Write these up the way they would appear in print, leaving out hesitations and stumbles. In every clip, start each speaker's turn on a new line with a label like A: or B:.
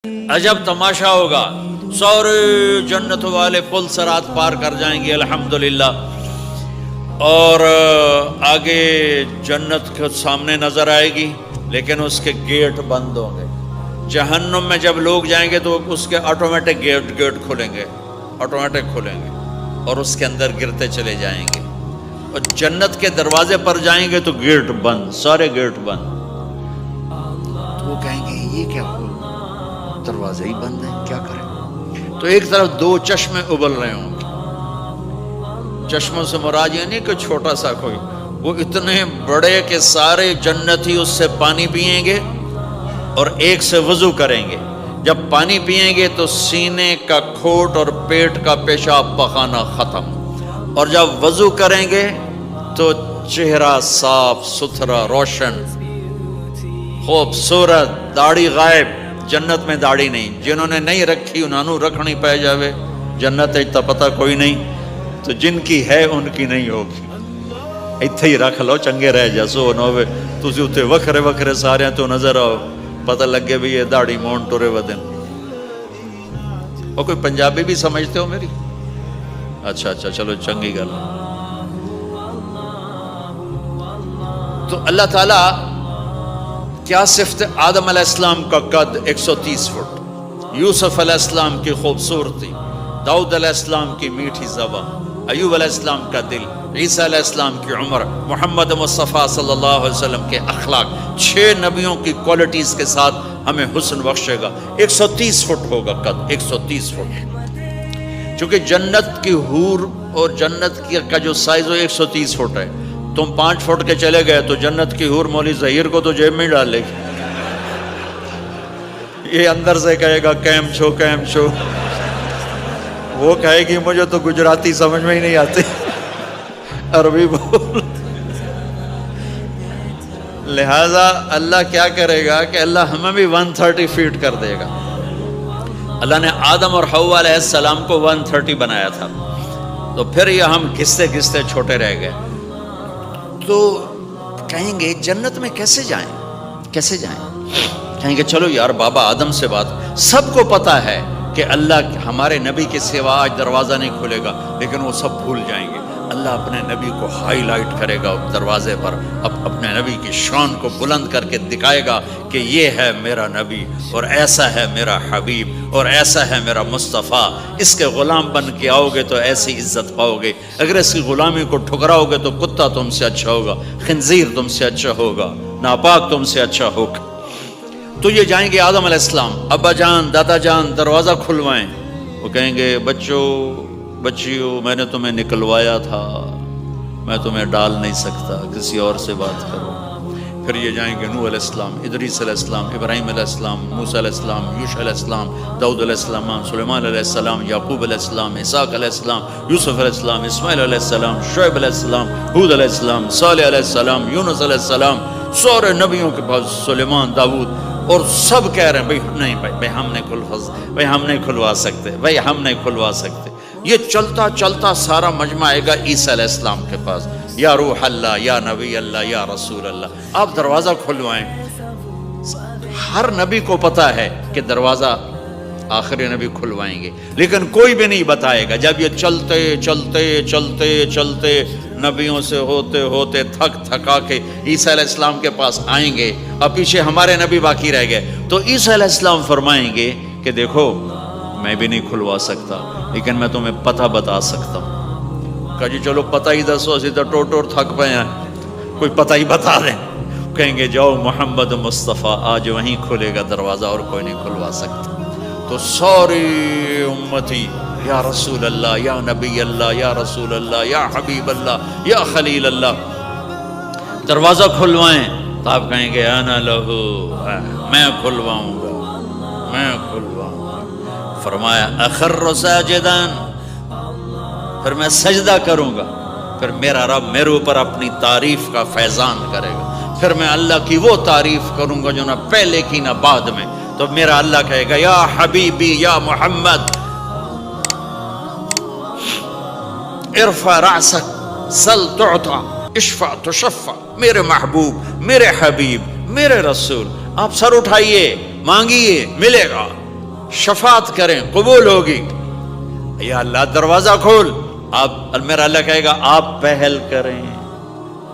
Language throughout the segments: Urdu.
A: عجب تماشا ہوگا، سارے جنت والے پل صراط پار کر جائیں گے الحمدللہ، اور آگے جنت کے سامنے نظر آئے گی لیکن اس کے گیٹ بند ہوں گے۔ جہنم میں جب لوگ جائیں گے تو اس کے آٹومیٹک گیٹ کھلیں گے، آٹومیٹک کھلیں گے اور اس کے اندر گرتے چلے جائیں گے، اور جنت کے دروازے پر جائیں گے تو گیٹ بند، سارے گیٹ بند۔ تو وہ کہیں گے یہ کیا ہوا، دروازے ہی بند ہیں، کیا کریں؟ تو ایک طرف دو چشمے ابل رہے ہوں گے، چشموں سے مراد یہ نہیں کہ چھوٹا سا کوئی، وہ اتنے بڑے کہ سارے جنتی اس سے پانی پئیں گے اور ایک سے وضو کریں گے۔ جب پانی پئیں گے تو سینے کا کھوٹ اور پیٹ کا پیشاب پخانہ ختم، اور جب وضو کریں گے تو چہرہ صاف ستھرا روشن خوبصورت، داڑھی غائب۔ جنت میں داڑھی نہیں، جنہوں نے نہیں رکھی انہوں نے رکھنی پہ جاوے، جنت تا پتہ کوئی نہیں، تو جن کی ہے ان کی نہیں ہوگی۔ ایتھے ہی رکھ لو چنگے رہ جاسو نوے تسی اتے وکھرے وکھرے سارے تو نظر آؤ، پتہ لگے بھی یہ داڑھی مون ٹورے ودن۔ اور کوئی پنجابی بھی سمجھتے ہو میری؟ اچھا چلو چنگی گل۔ تو اللہ تعالیٰ کیا صفت آدم علیہ السلام کا قد 130 فٹ، یوسف علیہ السلام کی خوبصورتی، داؤد علیہ السلام کی میٹھی زبان، ایوب علیہ السلام کا دل، عیسیٰ علیہ السلام کی عمر، محمد مصطفیٰ صلی اللہ علیہ وسلم کے اخلاق، 6 نبیوں کی کوالٹیز کے ساتھ ہمیں حسن بخشے گا۔ 130 فٹ ہوگا قد، 130 فٹ، چونکہ جنت کی حور اور جنت کا جو سائز ہو 130 فٹ ہے۔ تم 5 فٹ کے چلے گئے تو جنت کی حور مولی ظہیر کو تو جیب میں ڈالے گی، یہ اندر سے کہے گا کیم چھو، وہ کہے گی مجھے تو گجراتی سمجھ میں ہی نہیں آتی، عربی بول۔ لہذا اللہ کیا کرے گا کہ اللہ ہمیں بھی 130 فیٹ کر دے گا۔ اللہ نے آدم اور حوا علیہ السلام کو 130 بنایا تھا، تو پھر یہ ہم گھستے چھوٹے رہ گئے۔ تو کہیں گے جنت میں کیسے جائیں؟ کہیں گے چلو یار بابا آدم سے بات، سب کو پتا ہے کہ اللہ ہمارے نبی کے سوا آج دروازہ نہیں کھلے گا، لیکن وہ سب بھول جائیں گے۔ اللہ اپنے نبی کو ہائی لائٹ کرے گا دروازے پر، اپنے نبی کی شان کو بلند کر کے دکھائے گا کہ یہ ہے میرا نبی، اور ایسا ہے میرا حبیب، اور ایسا ہے میرا مصطفیٰ۔ اس کے غلام بن کے آؤ گے تو ایسی عزت پاؤ گے، اگر اس کی غلامی کو ٹھکراؤ گے تو کتا تم سے اچھا ہوگا، خنزیر تم سے اچھا ہوگا، ناپاک تم سے اچھا ہوگا۔ تو یہ جائیں گے آدم علیہ السلام، ابا جان دادا جان دروازہ کھلوائیں۔ وہ کہیں گے بچیو میں نے تمہیں نکلوایا تھا، میں تمہیں ڈال نہیں سکتا، کسی اور سے بات کرو۔ پھر یہ جائیں گے نوح علیہ السلام، ادریس علیہ السلام، ابراہیم علیہ السلام، موسیٰ علیہ السلام، یوشع علیہ السلام، داؤد علیہ السلام، سلیمان علیہ السلام، یعقوب علیہ السلام، اسحاق علیہ السلام، یوسف علیہ السلام، اسماعیل علیہ السلام، شعیب علیہ السلام، ہود علیہ السلام، صالح علیہ السلام، یونس علیہ السلام، سارے نبیوں کے پاس، سلیمان، داؤد، اور سب کہہ رہے ہیں بھائی نہیں بھائی ہم نہیں کھلوا سکتے۔ یہ چلتا سارا مجمع آئے گا عیسیٰ علیہ السلام کے پاس، یا روح اللہ، یا نبی اللہ، یا رسول اللہ، آپ دروازہ کھلوائیں۔ ہر نبی کو پتا ہے کہ دروازہ آخری نبی کھلوائیں گے، لیکن کوئی بھی نہیں بتائے گا۔ جب یہ چلتے نبیوں سے ہوتے تھکا کے عیسیٰ علیہ السلام کے پاس آئیں گے، اور پیچھے ہمارے نبی باقی رہ گئے، تو عیسیٰ علیہ السلام فرمائیں گے کہ دیکھو میں بھی نہیں کھلوا سکتا، لیکن میں تمہیں پتہ بتا سکتا ہوں۔ کہا جی چلو پتہ ہی دسو، اسی تو ٹور تھک پے ہیں، کوئی پتہ ہی بتا دیں۔ کہیں گے جاؤ محمد مصطفیٰ، آج وہیں کھلے گا دروازہ، اور کوئی نہیں کھلوا سکتا۔ تو ساری امتی یا رسول اللہ، یا نبی اللہ، یا رسول اللہ، یا حبیب اللہ، یا خلیل اللہ، دروازہ کھلوائیں۔ تو آپ کہیں گے انا لہو، میں کھلواؤں گا۔ فرمایا اخر ساجدان، پھر میں سجدہ کروں گا، پھر میرا رب میرے اوپر اپنی تعریف کا فیضان کرے گا، پھر میں اللہ کی وہ تعریف کروں گا جو نہ پہلے کی نہ بعد میں۔ تو میرا اللہ کہے گا یا حبیبی یا محمد ارفع رأسک سل تعطا اشفع تشفع، میرے محبوب، میرے حبیب، میرے رسول، آپ سر اٹھائیے، مانگیے، ملے گا۔ شفاعت کریں قبول ہوگی. یا اللہ دروازہ کھول. آپ میرا اللہ کہے گا آپ پہل کریں,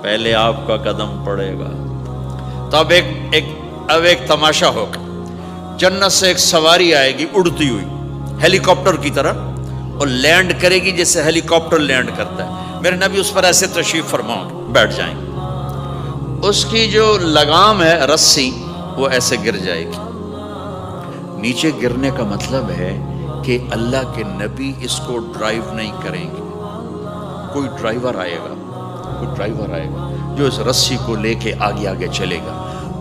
A: پہلے آپ کا قدم پڑے گا. تو اب ایک تماشا ہوگا. جنت سے ایک سواری آئے گی اڑتی ہوئی ہیلی کاپٹر کی طرح, اور لینڈ کرے گی جیسے ہیلی کاپٹر لینڈ کرتا ہے. میرے نبی اس پر ایسے تشریف فرماؤں گے, بیٹھ جائیں گے. اس کی جو لگام ہے رسی وہ ایسے گر جائے گی. نیچے گرنے کا مطلب ہے کہ اللہ کے نبی اس کو ڈرائیو نہیں کریں گے. کوئی ڈرائیور آئے گا جو اس رسی کو لے کے آگے آگے چلے گا.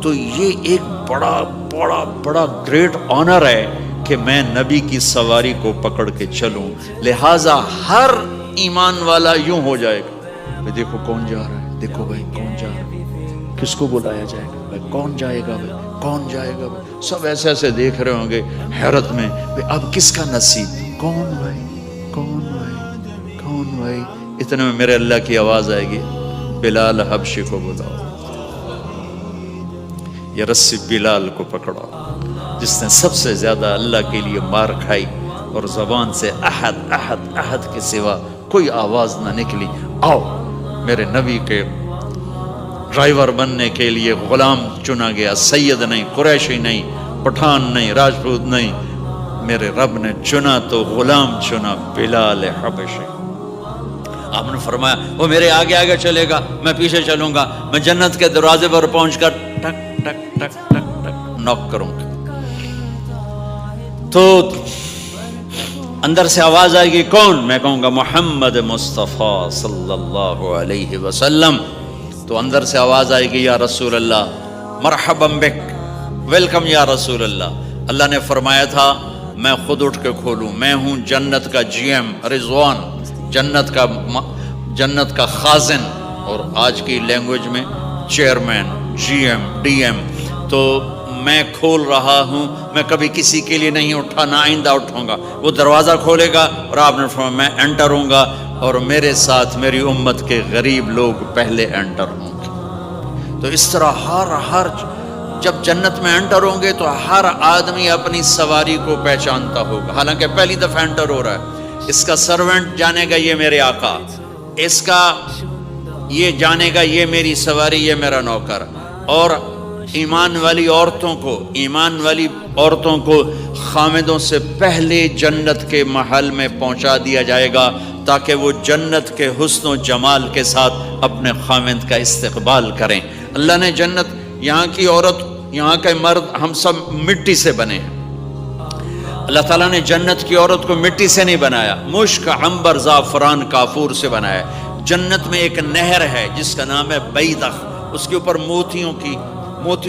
A: تو یہ ایک بڑا بڑا بڑا گریٹ آنر ہے کہ میں نبی کی سواری کو پکڑ کے چلوں. لہٰذا ہر ایمان والا یوں ہو جائے گا, دیکھو کون جا رہا ہے, دیکھو بھائی کون جا رہا ہے, کس کو بلایا جائے گا, بھائی کون جائے گا, بھائی کون جائے گا. بھائی سب ایسے ایسے دیکھ رہے ہوں گے حیرت میں, بھائی اب کس کا نصیب, کون بھائی کون بھائی کون بھائی. اتنے میں میرے اللہ کی آواز آئے گی, بلال حبشی کو بلاؤ. یہ رسی بلال کو پکڑا جس نے سب سے زیادہ اللہ کے لیے مار کھائی اور زبان سے احد احد احد کے سوا کوئی آواز نہ نکلی. آؤ, میرے نبی کے ڈرائیور بننے کے لیے غلام چنا گیا. سید نہیں, قریشی نہیں, پٹھان نہیں, راجپوت نہیں, میرے رب نے چنا تو غلام چنا, بلال حبشی. آپ نے فرمایا وہ میرے آگے آگے چلے گا, میں پیچھے چلوں گا. میں جنت کے دروازے پر پہنچ کر ٹک ٹک ٹک ٹک ٹک نوک کروں گا. تو اندر سے آواز آئے گی, کون؟ میں کہوں گا محمد مصطفیٰ صلی اللہ علیہ وسلم. تو اندر سے آواز آئے گی, یا رسول اللہ, مرحبا بک, ویلکم یا رسول اللہ. اللہ نے فرمایا تھا میں خود اٹھ کے کھولوں. میں ہوں جنت کا جی ایم رضوان, جنت کا خازن, اور آج کی لینگویج میں chairman, G M, D M. تو میں کھول رہا ہوں, میں کبھی کسی کے لیے نہیں اٹھا, نہ آئندہ اٹھوں گا. وہ دروازہ کھولے گا اور آپ نے فرمایا میں انٹر ہوں گا, اور میرے ساتھ میری امت کے غریب لوگ پہلے انٹر ہوں گے. تو اس طرح ہر جب جنت میں انٹر ہوں گے تو ہر آدمی اپنی سواری کو پہچانتا ہوگا. حالانکہ پہلی دفعہ انٹر ہو رہا ہے. اس کا سرونٹ جانے گا یہ میرے آقا, اس کا یہ جانے گا یہ میری سواری, یہ میرا نوکر. اور ایمان والی عورتوں کو خامدوں سے پہلے جنت کے محل میں پہنچا دیا جائے گا, تاکہ وہ جنت کے حسن و جمال کے ساتھ اپنے خامد کا استقبال کریں. اللہ نے جنت, یہاں کی عورت, یہاں کے مرد, ہم سب مٹی سے بنے ہیں. اللہ تعالیٰ نے جنت کی عورت کو مٹی سے نہیں بنایا, مشک, عنبر, زعفران, کافور سے بنایا. جنت میں ایک نہر ہے جس کا نام ہے بیضخ, اس کے اوپر موتیوں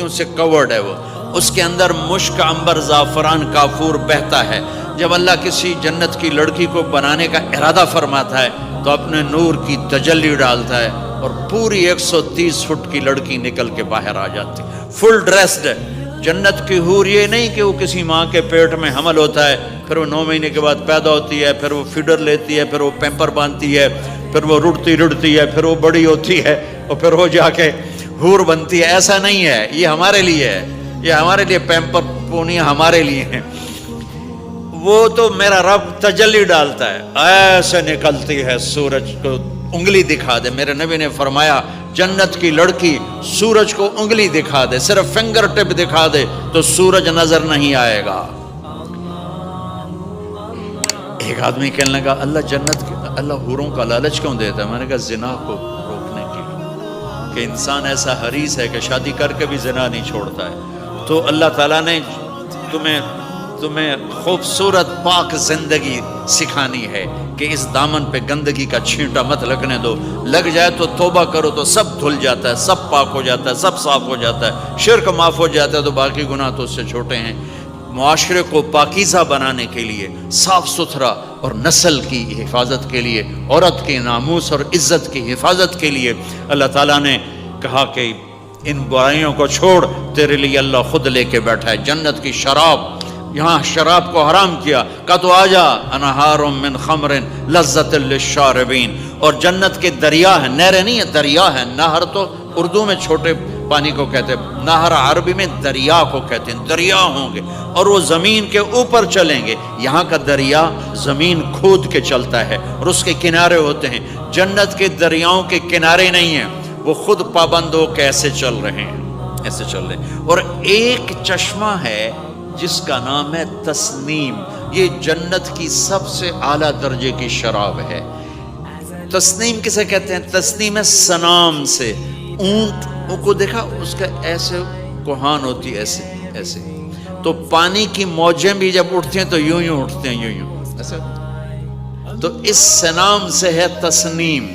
A: سے کورڈ ہے. وہ اس کے اندر مشک, عنبر, زعفران, کافور بہتا ہے. جب اللہ کسی جنت کی لڑکی کو بنانے کا ارادہ فرماتا ہے تو اپنے نور کی تجلی ڈالتا ہے, اور پوری 130 فٹ کی لڑکی نکل کے باہر آ جاتی, فل ڈریسڈ. جنت کی حور یہ نہیں کہ وہ کسی ماں کے پیٹ میں حمل ہوتا ہے, پھر وہ 9 مہینے کے بعد پیدا ہوتی ہے, پھر وہ فیڈر لیتی ہے, پھر وہ پیمپر باندھتی ہے, پھر وہ رڑتی ہے, پھر وہ بڑی ہوتی ہے, اور پھر وہ جا کے حور بنتی ہے. ایسا نہیں ہے, یہ ہمارے لیے ہے, یہ ہمارے لیے پیمپر پونی ہمارے لیے ہیں. وہ تو میرا رب تجلی ڈالتا ہے, ایسے نکلتی ہے سورج کو انگلی دکھا دے. میرے نبی نے فرمایا جنت کی لڑکی سورج کو انگلی دکھا دے, صرف فنگر ٹپ دکھا دے تو سورج نظر نہیں آئے گا. ایک آدمی کہنے لگا اللہ حوروں کا لالچ کیوں دیتا ہے؟ میں نے کہا زنا کو روکنے کے لیے, کہ انسان ایسا حریص ہے کہ شادی کر کے بھی زنا نہیں چھوڑتا ہے. تو اللہ تعالیٰ نے تمہیں خوبصورت پاک زندگی سکھانی ہے کہ اس دامن پہ گندگی کا چھینٹا مت لگنے دو. لگ جائے تو توبہ کرو تو سب دھل جاتا ہے, سب پاک ہو جاتا ہے, سب صاف ہو جاتا ہے, شرک معاف ہو جاتا ہے, تو باقی گناہ تو اس سے چھوٹے ہیں. معاشرے کو پاکیزہ بنانے کے لیے, صاف ستھرا, اور نسل کی حفاظت کے لیے, عورت کے ناموس اور عزت کی حفاظت کے لیے اللہ تعالیٰ نے کہا کہ ان برائیوں کو چھوڑ, تیرے لیے اللہ خود لے کے بیٹھا ہے جنت کی شراب. یہاں شراب کو حرام کیا, کہا تو آجا انہار من خمر لذت للشاربین. اور جنت کے دریا ہیں, نہریں نہیں ہیں, دریا ہیں. نہر تو اردو میں چھوٹے پانی کو کہتے ہیں، نہر عربی میں دریا کو کہتے ہیں، دریا ہوں گے اور وہ زمین کے اوپر چلیں گے. یہاں کا دریا زمین کھود کے چلتا ہے اور اس کے کنارے ہوتے ہیں. جنت کے دریاؤں کے کنارے نہیں ہیں، وہ خود پابند ہو کے ایسے چل رہے ہیں، ایسے چل رہے ہیں. اور ایک چشمہ ہے جس کا نام ہے تسنیم. یہ جنت کی سب سے اعلیٰ درجے کی شراب ہے. تسنیم کسے کہتے ہیں؟ تسنیم ہے سنام سے. اونٹ کو دیکھا، اس کا ایسے کوہان ہوتی ہے، ایسے ایسے. تو پانی کی موجیں بھی جب اٹھتی ہیں تو یوں یوں اٹھتے ہیں، یوں یوں ایسے. تو اس سنام سے ہے تسنیم.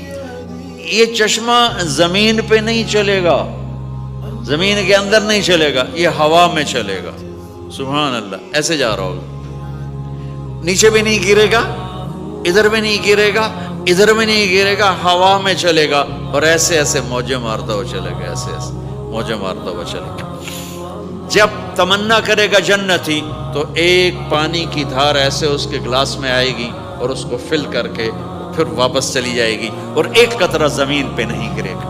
A: یہ چشمہ زمین پہ نہیں چلے گا، زمین کے اندر نہیں چلے گا، یہ ہوا میں چلے گا. سبحان اللہ. ایسے جا رہا ہوگا، نیچے بھی نہیں گرے گا، ادھر بھی نہیں گرے گا، ادھر بھی نہیں گرے گا، ہوا میں چلے گا اور ایسے ایسے موجیں مارتا ہوا چلے گا، ایسے ایسے موجیں مارتا ہوا چلے گا. جب تمنا کرے گا جنتی تو ایک پانی کی دھار ایسے اس کے گلاس میں آئے گی اور اس کو فل کر کے پھر واپس چلی جائے گی اور ایک قطرہ زمین پہ نہیں گرے گا.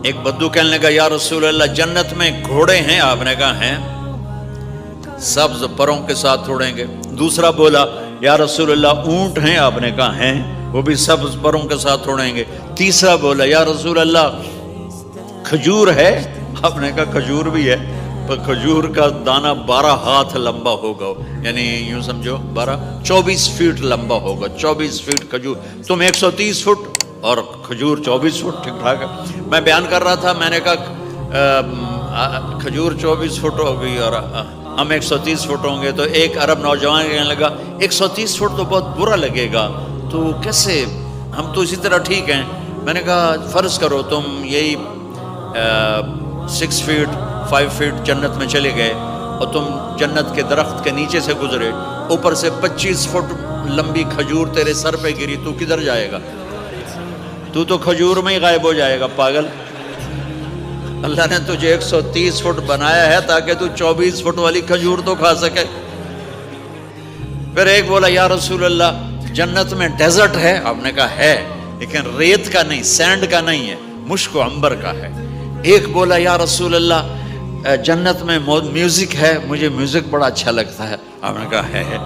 A: ایک بدو کہنے لگا یا رسول اللہ جنت میں گھوڑے ہیں؟ آپ نے کہا ہیں، سبز پروں کے ساتھ اڑیں گے. دوسرا بولا یا رسول اللہ اونٹ ہیں؟ آپ نے کہا ہیں، وہ بھی سبز پروں کے ساتھ اڑیں گے. تیسرا بولا یا رسول اللہ کھجور ہے؟ آپ نے کہا کھجور بھی ہے، پر کھجور کا دانہ 12 ہاتھ لمبا ہوگا، یعنی یوں سمجھو 24 فٹ لمبا ہوگا. 24 فٹ کھجور، تم 130 فٹ اور کھجور 24 فٹ. ٹھیک ٹھاک ہے. میں بیان کر رہا تھا، میں نے کہا کھجور 24 فٹ ہوگی اور ہم 130 فٹ ہوں گے. تو ایک عرب نوجوان کہنے لگا 130 فٹ تو بہت برا لگے گا، تو کیسے، ہم تو اسی طرح ٹھیک ہیں. میں نے کہا فرض کرو تم یہی 6 فٹ 5 فٹ جنت میں چلے گئے اور تم جنت کے درخت کے نیچے سے گزرے، اوپر سے 25 فٹ لمبی کھجور تیرے سر پہ گری، تو کدھر جائے گا؟ تو کھجور میں ہی غائب ہو جائے گا، پاگل. اللہ نے تجھے 130 فٹ بنایا ہے تاکہ تو 24 فٹ والی کھجور تو کھا سکے. پھر ایک بولا یا رسول اللہ جنت میں ڈیزرٹ ہے؟ آپ نے کہا ہے، لیکن ریت کا نہیں، سینڈ کا نہیں ہے، مشک و عنبر کا ہے. ایک بولا یا رسول اللہ جنت میں میوزک ہے؟ مجھے میوزک بڑا اچھا لگتا ہے. آپ نے کہا ہے،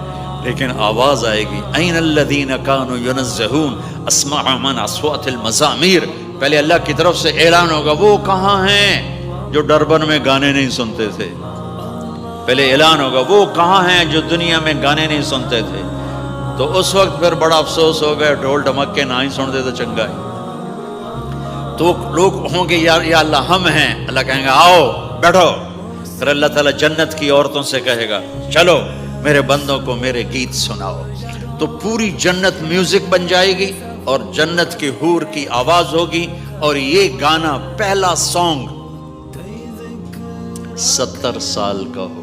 A: لیکن آواز آئے گی این الذین کانوا ینزہون اسمع من اصوات المزامیر. پہلے اللہ کی طرف سے اعلان ہوگا وہ کہاں ہیں جو ڈربن میں گانے نہیں سنتے تھے. پہلے اعلان ہوگا وہ کہاں ہیں جو دنیا میں گانے نہیں سنتے تھے. تو اس وقت پھر بڑا افسوس ہوگا، ڈھول ڈھمکے نہ ہی سنتے تو چنگا ہے. تو لوگ ہوں گے یا اللہ ہم ہیں. اللہ کہیں گا آؤ بیٹھو. پھر اللہ تعالیٰ جنت کی عورتوں سے کہے گا چلو میرے بندوں کو میرے گیت سناؤ. تو پوری جنت میوزک بن جائے گی اور جنت کی حور کی آواز ہوگی. اور یہ گانا پہلا سانگ 70 سال کا ہو.